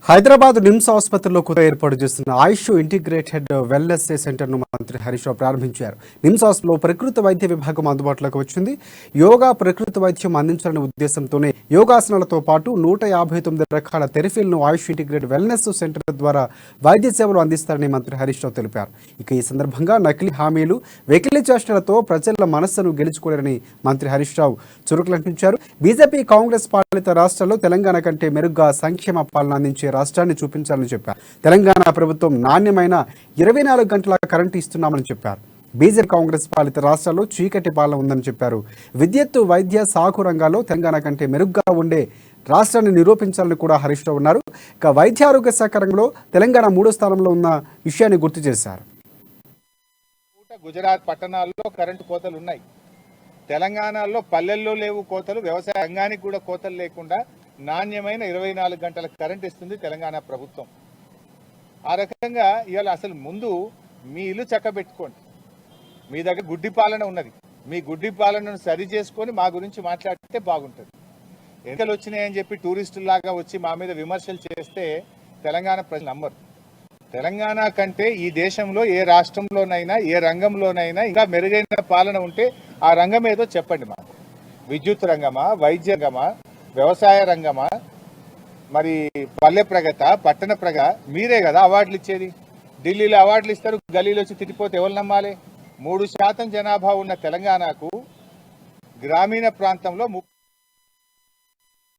హైదరాబాద్ నిమ్స్ ఆసుపత్రిలో కొత్త ఏర్పాటు చేస్తున్న ఆయుష్ ఇంటిగ్రేటెడ్ వెల్నెస్ సెంటర్ను మంత్రి హరీష్ రావు ప్రారంభించారు. నిమ్స్ ఆసుపత్రిలో ప్రకృతి వైద్య విభాగం అందుబాటులోకి వచ్చింది. యోగా ప్రకృతి వైద్యం అందించాలనే ఉద్దేశంతోనే యోగాసనాలతో పాటు 159 రకాల థెరపీలను ఆయుష్ ఇంటిగ్రేటెడ్ వెల్నెస్ సెంటర్ ద్వారా వైద్య సేవలు అందిస్తారని మంత్రి హరీష్ రావు తెలిపారు. ఇక ఈ సందర్భంగా నకిలీ హామీలు, వెకిలీ చేష్టలతో ప్రజల మనస్సును గెలుచుకోలేరని మంత్రి హరీష్ రావు చురుకులంటించారు. బీజేపీ కాంగ్రెస్ పాలిత రాష్ట్రాల్లో తెలంగాణ కంటే మెరుగ్గా సంక్షేమ పాలన అందించే రాష్ట్రాన్ని చూపించాలని చెప్పారు. తెలంగాణ ప్రభుత్వం నాణ్యమైన 24 గంటల కరెంటు ఇస్తున్నామని చెప్పారు. బీజేపీ కాంగ్రెస్ పాలిత రాష్ట్రాల్లో చీకటి పాలన ఉందని చెప్పారు. విద్యుత్, వైద్య, సాగు రంగాల్లో తెలంగాణ కంటే మెరుగ్గా ఉండే రాష్ట్రాన్ని నిరూపించాలని కూడా హరీష్ రావు ఉన్నారు. ఇక వైద్య ఆరోగ్య శాఖ రంగంలో తెలంగాణ 3వ స్థానంలో ఉన్న విషయాన్ని గుర్తు చేశారు. గుజరాత్ పట్టణాల్లో కరెంటు కోతలు ఉన్నాయి. తెలంగాణలో పల్లెల్లో లేవు కోతలు, వ్యవసాయ రంగానికి కూడా కోతలు లేకుండా నాణ్యమైన 24 గంటల కరెంట్ ఇస్తుంది తెలంగాణ ప్రభుత్వం. ఆ రకంగా ఇవాళ అసలు ముందు మీ ఇల్లు చక్కబెట్టుకోండి. మీ దగ్గర గుడ్డి పాలన ఉన్నది. మీ గుడ్డి పాలనను సరి చేసుకొని మా గురించి మాట్లాడితే బాగుంటుంది. ఎన్నికలు వచ్చినాయని చెప్పి టూరిస్టులాగా వచ్చి మా మీద విమర్శలు చేస్తే తెలంగాణ ప్రజలు నమ్మరు. తెలంగాణ కంటే ఈ దేశంలో ఏ రాష్ట్రంలోనైనా ఏ రంగంలోనైనా ఇంకా మెరుగైన పాలన ఉంటే ఆ రంగం ఏదో చెప్పండి. మాకు విద్యుత్ రంగమా, వైద్య రంగమా, వ్యవసాయ రంగమా, మరి పల్లె ప్రగత, పట్టణ మీరే కదా అవార్డులు ఇచ్చేది. ఢిల్లీలో అవార్డులు ఇస్తారు, గల్లీలో వచ్చి తిట్టిపోతే ఎవరు నమ్మాలి? 3% జనాభా ఉన్న తెలంగాణకు గ్రామీణ ప్రాంతంలో